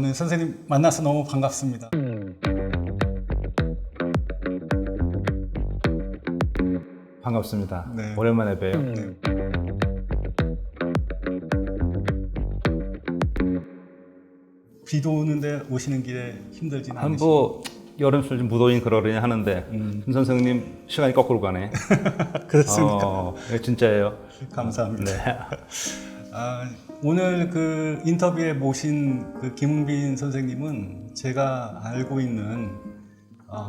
오늘 선생님 만나서 너무 반갑습니다. 반갑습니다. 네. 오랜만에 봬요. 네. 비도 오는데 오시는 길에 힘들진 않으시죠? 뭐 여름술 좀 무더위 그러려니 하는데 김 선생님 시간이 거꾸로 가네. 그렇습니까? 네, 진짜예요. 감사합니다. 네. 오늘 그 인터뷰에 모신 그 김은빈 선생님은 제가 알고 있는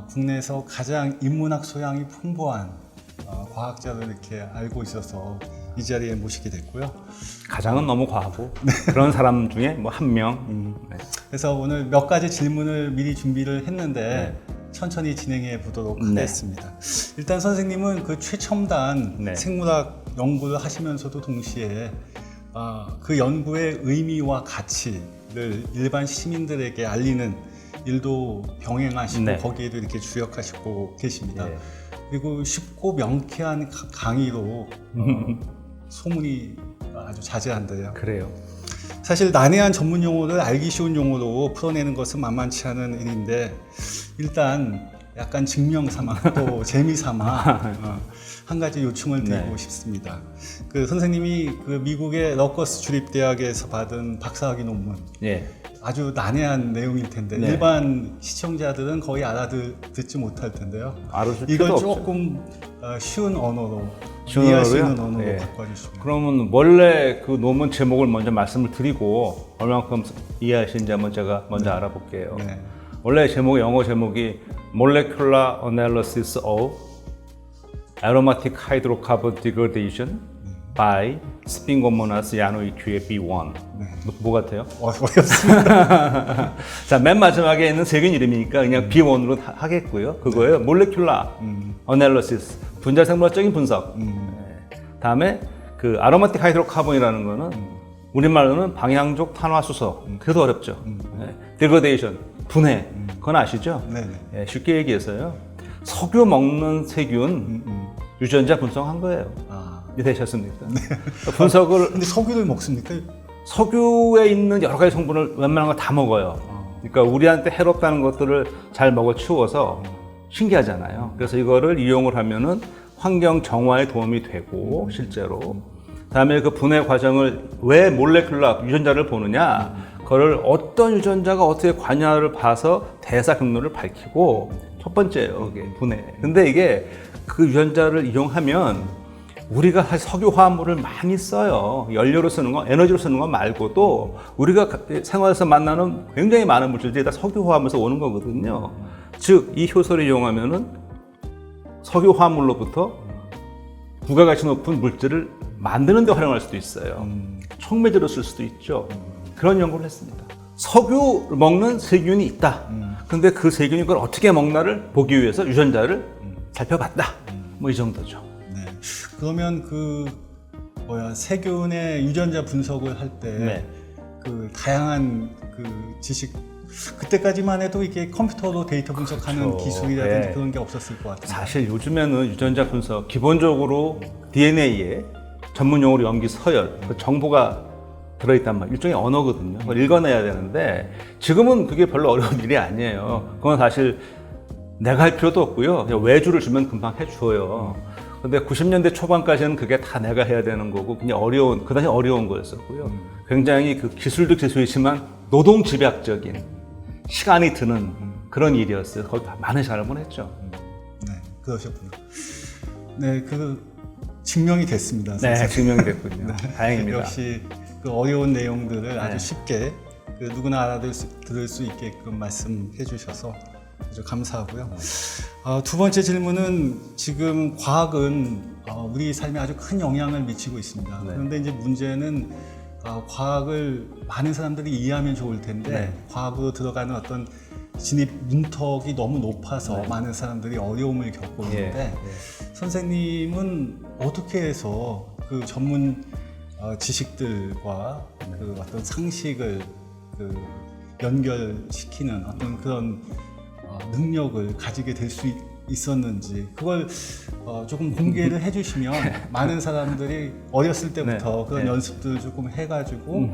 국내에서 가장 인문학 소양이 풍부한 과학자로 이렇게 알고 있어서 이 자리에 모시게 됐고요. 가장은 너무 과하고 그런 사람 중에 뭐 한 명. 네. 그래서 오늘 몇 가지 질문을 미리 준비를 했는데 네. 천천히 진행해 보도록 네. 하겠습니다. 일단 선생님은 그 최첨단 네. 생물학 연구를 하시면서도 동시에 그 연구의 의미와 가치를 일반 시민들에게 알리는 일도 병행하시고 네. 거기에도 이렇게 주력하시고 계십니다. 네. 그리고 쉽고 명쾌한 강의로 소문이 아주 자제한데요. 그래요. 사실 난해한 전문 용어를 알기 쉬운 용어로 풀어내는 것은 만만치 않은 일인데 일단 약간 증명 삼아 또 재미 삼아 한 가지 요청을 드리고 네. 싶습니다. 그 선생님이 그 미국의 러커스 주립대학에서 받은 박사학위 논문 예. 아주 난해한 내용일 텐데 네. 일반 시청자들은 거의 알아듣지 못할 텐데요. 알아줄 이걸 필요도 조금 쉬운 언어로 쉬운 이해할 수 있는 언어로요? 언어로 예. 바꿔주시면. 그러면 원래 그 논문 제목을 먼저 말씀을 드리고 얼마만큼 이해하시는지 한번 제가 먼저 알아볼게요. 네. 원래 제목이 영어 제목이 Molecular Analysis of Aromatic Hydrocarbon Degradation by Sphingomyces yanoichiae B1. 뭐 같아요? 어렵습니다. 자, 맨 마지막에 있는 세균 이름이니까 그냥 B1으로 하겠고요. 그거예요. Molecular Analysis, 분자생물학적인 분석. 네. 다음에 그 아로마틱 하이드로카본이라는 거는 우리말로는 방향족 탄화수소. 그래도 어렵죠. 네. Degradation, 분해. 그건 아시죠? 네네. 네, 쉽게 얘기해서요. 석유 먹는 세균 유전자 분석한 거예요. 이해되셨습니까? 분석을 근데 석유를 먹습니까? 석유에 있는 여러 가지 성분을 웬만한 거 다 먹어요. 그러니까 우리한테 해롭다는 것들을 잘 먹어 치워서 신기하잖아요. 그래서 이거를 이용을 하면은 환경 정화에 도움이 되고 실제로 그다음에 그 분해 과정을 왜 몰레큘러 유전자를 보느냐, 그걸 어떤 유전자가 어떻게 관여를 봐서 대사 경로를 밝히고 첫 번째예요, 이게 분해. 근데 이게 그 유전자를 이용하면 우리가 사실 석유 화합물을 많이 써요. 연료로 쓰는 거, 에너지로 쓰는 거 말고도 우리가 생활에서 만나는 굉장히 많은 물질들이 다 석유 화합물에서 오는 거거든요. 즉, 이 효소를 이용하면은 석유 화합물로부터 부가가치 높은 물질을 만드는 데 활용할 수도 있어요. 촉매제로 쓸 수도 있죠. 그런 연구를 했습니다. 석유 먹는 세균이 있다. 근데 그 세균이 그걸 어떻게 먹나를 보기 위해서 유전자를 살펴봤다. 뭐 이 정도죠. 네. 그러면 그 세균의 유전자 분석을 할 때 그 다양한 그 지식 그때까지만 해도 이게 컴퓨터로 데이터 분석하는 그렇죠. 기술이라든지 네. 그런 게 없었을 것 같아요. 사실 요즘에는 유전자 분석 기본적으로 DNA에 전문 용어로 염기 서열 그 정보가 들어있단 말이에요. 일종의 언어거든요. 그걸 읽어내야 되는데 지금은 그게 별로 어려운 일이 아니에요. 그건 사실 내가 할 필요도 없고요. 그냥 외주를 주면 금방 해줘요. 근데 90년대 초반까지는 그게 다 내가 해야 되는 거고 그냥 그 당시 어려운 거였었고요. 굉장히 그 기술도 기술이지만 노동 집약적인 시간이 드는 그런 일이었어요. 거기 많은 사람을 했죠. 네, 그러셨구나. 네, 그 증명이 됐습니다. 네, 선생님. 증명이 됐군요. 다행입니다. 역시 그 어려운 내용들을 아주 네. 쉽게 그 누구나 알아들을 수 있게끔 말씀해 주셔서 아주 감사하고요. 두 번째 질문은 지금 과학은 우리 삶에 아주 큰 영향을 미치고 있습니다. 네. 그런데 이제 문제는 과학을 많은 사람들이 이해하면 좋을 텐데 네. 과학으로 들어가는 어떤 진입 문턱이 너무 높아서 네. 많은 사람들이 어려움을 겪고 있는데 예. 선생님은 어떻게 해서 그 전문 지식들과 그 어떤 상식을 그 연결시키는 어떤 그런 능력을 가지게 될 수 있었는지 그걸 조금 공개를 해주시면 많은 사람들이 어렸을 때부터 네. 그런 네. 연습들을 조금 해가지고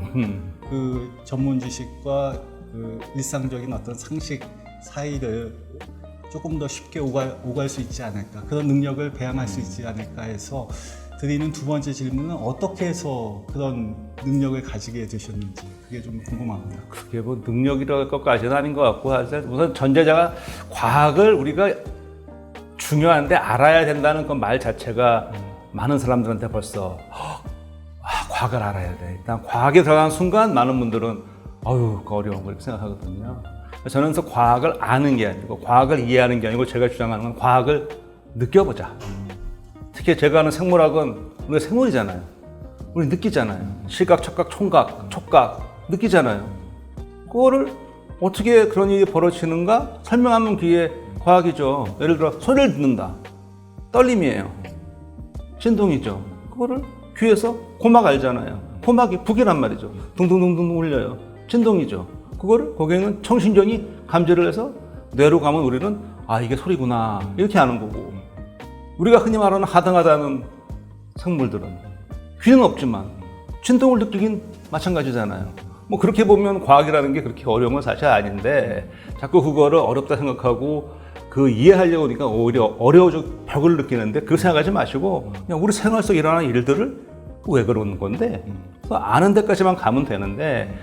그 전문 지식과 그 일상적인 어떤 상식 사이를 조금 더 쉽게 오갈 수 있지 않을까, 그런 능력을 배양할 수 있지 않을까 해서 드리는 두 번째 질문은 어떻게 해서 그런 능력을 가지게 되셨는지, 그게 좀 궁금합니다. 그게 뭐 능력이랄 것까지는 아닌 것 같고, 우선 전제자가 과학을 우리가 중요한데 알아야 된다는 그 말 자체가 많은 사람들한테 벌써 과학을 알아야 돼. 일단 과학에 들어간 순간 많은 분들은 그거 어려운 걸 생각하거든요. 저는 그래서 과학을 아는 게 아니고 과학을 이해하는 게 아니고 제가 주장하는 건 과학을 느껴보자. 특히 제가 하는 생물학은 우리가 생물이잖아요. 우리 느끼잖아요. 시각, 촉각, 총각, 촉각 느끼잖아요. 그거를 어떻게 그런 일이 벌어지는가 설명하면 그게 과학이죠. 예를 들어 소리를 듣는다. 떨림이에요. 진동이죠. 그거를 귀에서 고막 알잖아요. 고막이 북이란 말이죠. 둥둥둥둥 울려요. 진동이죠. 그거를 거기에는 청신전이 감지를 해서 뇌로 가면 우리는 이게 소리구나 이렇게 아는 거고, 우리가 흔히 말하는 하등하다는 생물들은 귀는 없지만 진동을 느끼긴 마찬가지잖아요. 뭐 그렇게 보면 과학이라는 게 그렇게 어려운 건 사실 아닌데 자꾸 그거를 어렵다 생각하고 그 이해하려고 하니까 오히려 어려워져 벽을 느끼는데, 그렇게 생각하지 마시고 그냥 우리 생활 속 일어나는 일들을 왜 그러는 건데 그래서 아는 데까지만 가면 되는데,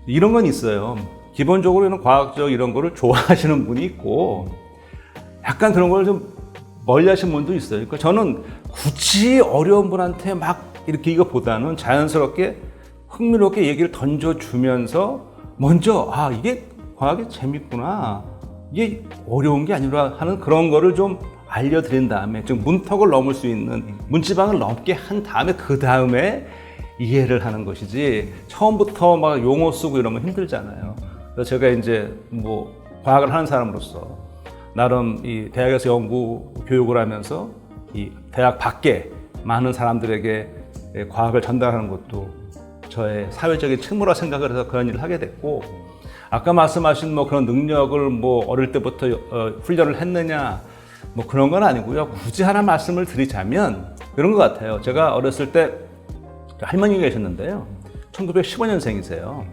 이런 건 있어요. 기본적으로는 과학적 이런 거를 좋아하시는 분이 있고 약간 그런 걸 좀 멀리 하시는 분도 있어요. 그러니까 저는 굳이 어려운 분한테 막 이렇게 이거보다는 자연스럽게 흥미롭게 얘기를 던져주면서 먼저 이게 과학이 재밌구나, 이게 어려운 게 아니라 하는 그런 거를 좀 알려드린 다음에, 즉 문턱을 넘을 수 있는 문지방을 넘게 한 다음에 그 다음에 이해를 하는 것이지, 처음부터 막 용어 쓰고 이러면 힘들잖아요. 그래서 제가 이제 뭐 과학을 하는 사람으로서 나름 이 대학에서 연구 교육을 하면서 이 대학 밖에 많은 사람들에게 과학을 전달하는 것도 저의 사회적인 책무라 생각을 해서 그런 일을 하게 됐고, 아까 말씀하신 뭐 그런 능력을 뭐 어릴 때부터 훈련을 했느냐 뭐 그런 건 아니고요. 굳이 하나 말씀을 드리자면 이런 것 같아요. 제가 어렸을 때 할머니가 계셨는데요. 1915년생이세요.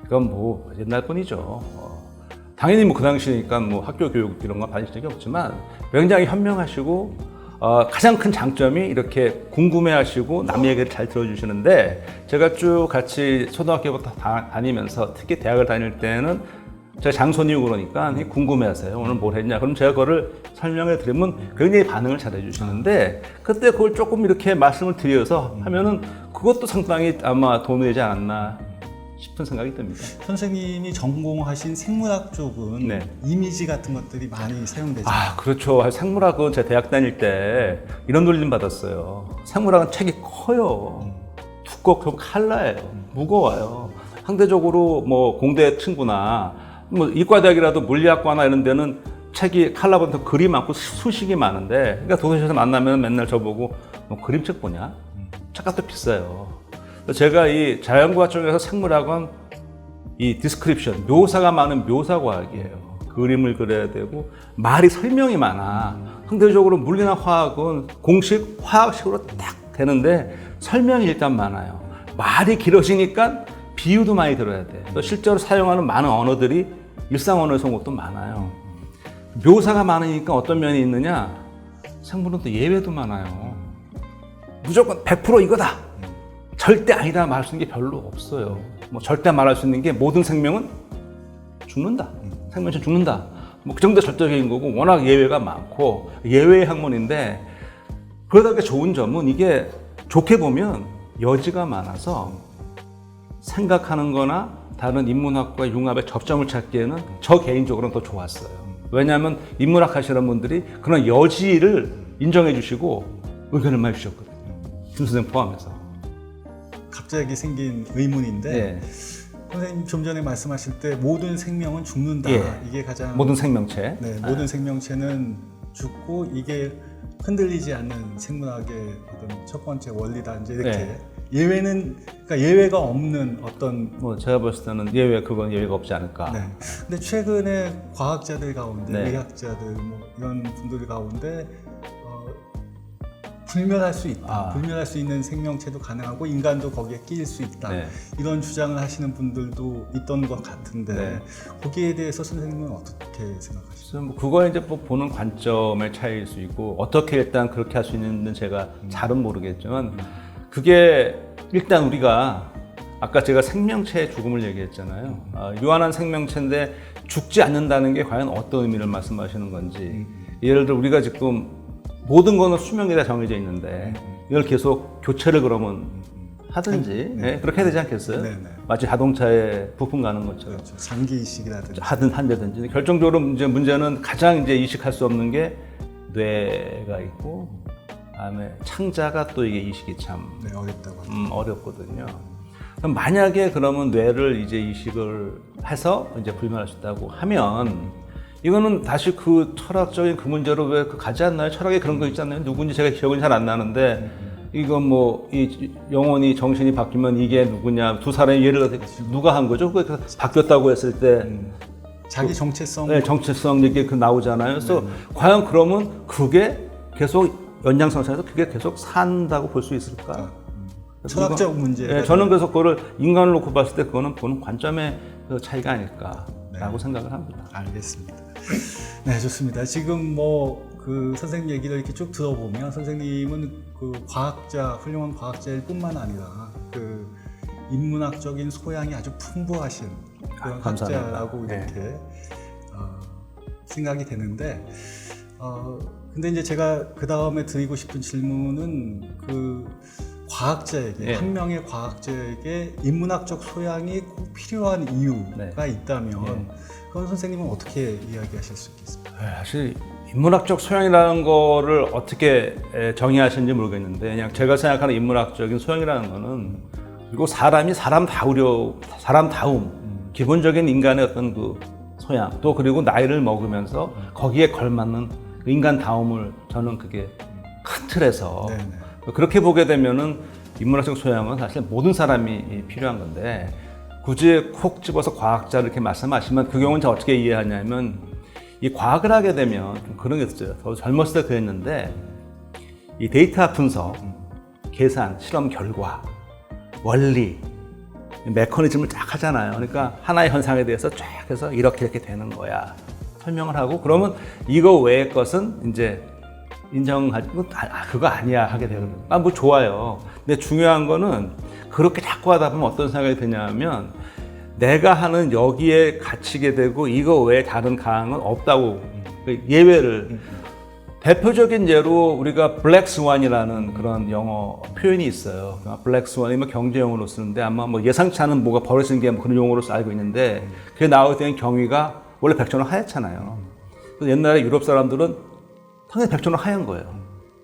그건 뭐 옛날 뿐이죠. 당연히 뭐 그 당시니까 뭐 학교 교육 이런 거 받으신 적이 없지만 굉장히 현명하시고 가장 큰 장점이 이렇게 궁금해하시고 남 얘기를 잘 들어주시는데, 제가 쭉 같이 초등학교부터 다니면서 특히 대학을 다닐 때는 제가 장손이고 그러니까 궁금해하세요. 오늘 뭘 했냐? 그럼 제가 그거를 설명해 드리면 굉장히 반응을 잘 해주시는데, 그때 그걸 조금 이렇게 말씀을 드려서 하면은 그것도 상당히 아마 도움이 되지 않았나 싶은 생각이 듭니다. 선생님이 전공하신 생물학 쪽은 네. 이미지 같은 것들이 많이 사용되죠. 그렇죠. 생물학은 제가 대학 다닐 때 이런 놀림 받았어요. 생물학은 책이 커요. 두껍고 칼라예요. 무거워요. 상대적으로 뭐 공대 친구나 뭐 이과대학이라도 물리학과나 이런 데는 책이 칼라보다 글이 많고 수식이 많은데, 그러니까 도서실에서 만나면 맨날 저보고 뭐 그림책 보냐? 책값도 비싸요. 제가 이 자연과학 쪽에서 생물학은 이 디스크립션, 묘사가 많은 묘사과학이에요. 그림을 그려야 되고 말이 설명이 많아. 상대적으로 물리나 화학은 공식 화학식으로 딱 되는데 설명이 일단 많아요. 말이 길어지니까 비유도 많이 들어야 돼. 또 실제로 사용하는 많은 언어들이 일상 언어에서 온 것도 많아요. 묘사가 많으니까 어떤 면이 있느냐? 생물은 또 예외도 많아요. 무조건 100% 이거다, 절대 아니다 말할 수 있는 게 별로 없어요. 뭐 절대 말할 수 있는 게 모든 생명은 죽는다, 생명체 죽는다, 뭐 그 정도 절대적인 거고, 워낙 예외가 많고 예외의 학문인데, 그러다 좋은 점은 이게 좋게 보면 여지가 많아서 생각하는 거나 다른 인문학과 융합의 접점을 찾기에는 저 개인적으로는 더 좋았어요. 왜냐하면 인문학 하시는 분들이 그런 여지를 인정해 주시고 의견을 많이 주셨거든요. 김 선생님 포함해서. 갑자기 생긴 의문인데, 선생님 좀 전에 말씀하실 때 모든 생명은 죽는다. 이게 가장 모든 생명체. 모든 생명체는 죽고 이게 흔들리지 않는 생물학의 어떤 첫 번째 원리다. 이제 이렇게 예외는, 그러니까 예외가 없는 어떤, 뭐 제가 봤을 때는 그건 예외가 없지 않을까. 근데 최근에 과학자들 가운데, 의학자들 뭐 이런 분들 가운데 불멸할 수 있다. 아. 불멸할 수 있는 생명체도 가능하고 인간도 거기에 끼일 수 있다. 네. 이런 주장을 하시는 분들도 있던 것 같은데 네. 거기에 대해서 선생님은 어떻게 생각하십니까? 그래서 뭐 그거 이제 뭐 보는 관점의 차이일 수 있고 어떻게 일단 그렇게 할 수 있는지는 제가 잘은 모르겠지만 그게 일단 우리가 아까 제가 생명체의 죽음을 얘기했잖아요. 유한한 생명체인데 죽지 않는다는 게 과연 어떤 의미를 말씀하시는 건지. 예를 들어 우리가 지금 모든 거는 수명이 다 정해져 있는데 이걸 계속 교체를 그러면 하든지 그렇게 해야 되지 않겠어요? 네, 네. 마치 자동차에 부품 가는 것처럼 그렇죠. 장기 이식이라든지. 하든 한다든지 결정적으로 문제는 가장 이제 이식할 수 없는 게 뇌가 있고 그다음에 창자가 또 이게 이식이 참 네, 어렵다고 합니다. 어렵거든요. 그럼 만약에 그러면 뇌를 이제 이식을 해서 이제 불멸할 수 있다고 하면 이거는 다시 그 철학적인 그 문제로 왜 가지 않나요? 철학에 그런 거 있잖아요. 누군지 제가 기억은 잘 안 나는데 이거 뭐 이 영혼이 정신이 바뀌면 이게 누구냐 두 사람의 예를 들어 누가 한 거죠? 그 바뀌었다고 했을 때 자기 정체성. 네, 정체성 얘기 그 나오잖아요. 그래서 과연 그러면 그게 계속 연장선상에서 그게 계속 산다고 볼 수 있을까? 철학적 문제. 네, 저는 그래서 그거를 인간을 놓고 봤을 때 그거는 보는 관점의 그 차이가 아닐까라고 생각을 합니다. 알겠습니다. 네, 좋습니다. 지금 뭐 그 선생님 얘기를 이렇게 쭉 들어보면 선생님은 그 과학자, 훌륭한 과학자일 뿐만 아니라 그 인문학적인 소양이 아주 풍부하신 그런 감사합니다. 학자라고 네. 이렇게 생각이 되는데 근데 이제 제가 그 다음에 드리고 싶은 질문은 그 과학자에게 네. 한 명의 과학자에게 인문학적 소양이 꼭 필요한 이유가 있다면 그건 선생님은 어떻게 이야기하실 수 있겠습니까? 사실 인문학적 소양이라는 거를 어떻게 정의하시는지 모르겠는데 그냥 제가 생각하는 인문학적인 소양이라는 거는 그리고 사람이 사람다움 기본적인 인간의 어떤 그 소양 또 그리고 나이를 먹으면서 거기에 걸맞는 그 인간다움을 저는 그게 큰 틀에서 네네. 그렇게 보게 되면은 인문학적 소양은 사실 모든 사람이 필요한 건데 굳이 콕 집어서 과학자를 이렇게 말씀하시면 그 경우는 제가 어떻게 이해하냐면 이 과학을 하게 되면 좀 그런 게 있어요. 저 젊었을 때 그랬는데 이 데이터 분석, 계산, 실험 결과, 원리, 메커니즘을 쫙 하잖아요. 그러니까 하나의 현상에 대해서 쫙 해서 이렇게 되는 거야. 설명을 하고 그러면 이거 외의 것은 이제 인정하지 그거 아니야 하게 되거든요. 뭐 좋아요. 근데 중요한 거는 그렇게 자꾸 하다 보면 어떤 생각이 드냐면 내가 하는 여기에 갇히게 되고 이거 외에 다른 강은 없다고 예외를 대표적인 예로 우리가 블랙 스완이라는 그런 영어 표현이 있어요. 블랙 스완이면 경제 용어로 쓰는데 아마 뭐 예상치 않은 뭐가 벌어지는 게 그런 용어로 알고 있는데 그게 나올 때는 경위가 원래 백조는 하얗잖아요. 그래서 옛날에 유럽 사람들은 당연히 백조는 하얀 거예요.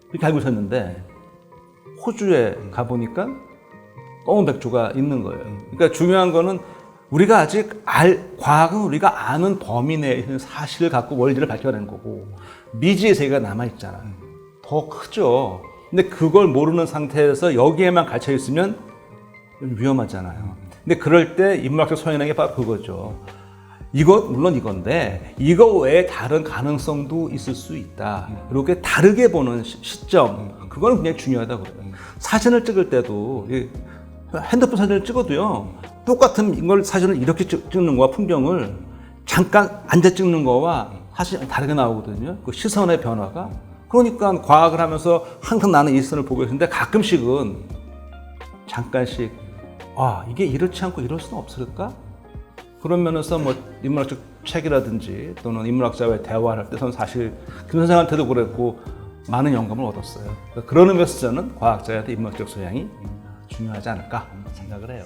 그렇게 알고 있었는데 호주에 가보니까 검은 백조가 있는 거예요. 그러니까 중요한 거는 우리가 아직 과학은 우리가 아는 범위 내의 사실을 갖고 원리를 밝혀낸 거고 미지의 세계가 남아있잖아요. 더 크죠. 근데 그걸 모르는 상태에서 여기에만 갇혀 있으면 위험하잖아요. 근데 그럴 때 인문학적 소양이라는 게 바로 그거죠. 물론 이건데 이거 외에 다른 가능성도 있을 수 있다. 이렇게 다르게 보는 시점 그거는 굉장히 중요하다고 그래요. 사진을 찍을 때도 핸드폰 사진을 찍어도요 똑같은 이걸 사진을 이렇게 찍는 거와 풍경을 잠깐 앉아 찍는 거와 사실 다르게 나오거든요. 그 시선의 변화가. 그러니까 과학을 하면서 항상 나는 이 시선을 보고 있는데 가끔씩은 잠깐씩 이게 이렇지 않고 이럴 수는 없을까? 그런 면에서 뭐 인문학적 책이라든지 또는 인문학자와의 대화를 할 때 저는 사실 김 선생한테도 그랬고 많은 영감을 얻었어요. 그런 의미에서 저는 과학자한테 인문학적 소양이 중요하지 않을까 생각을 해요.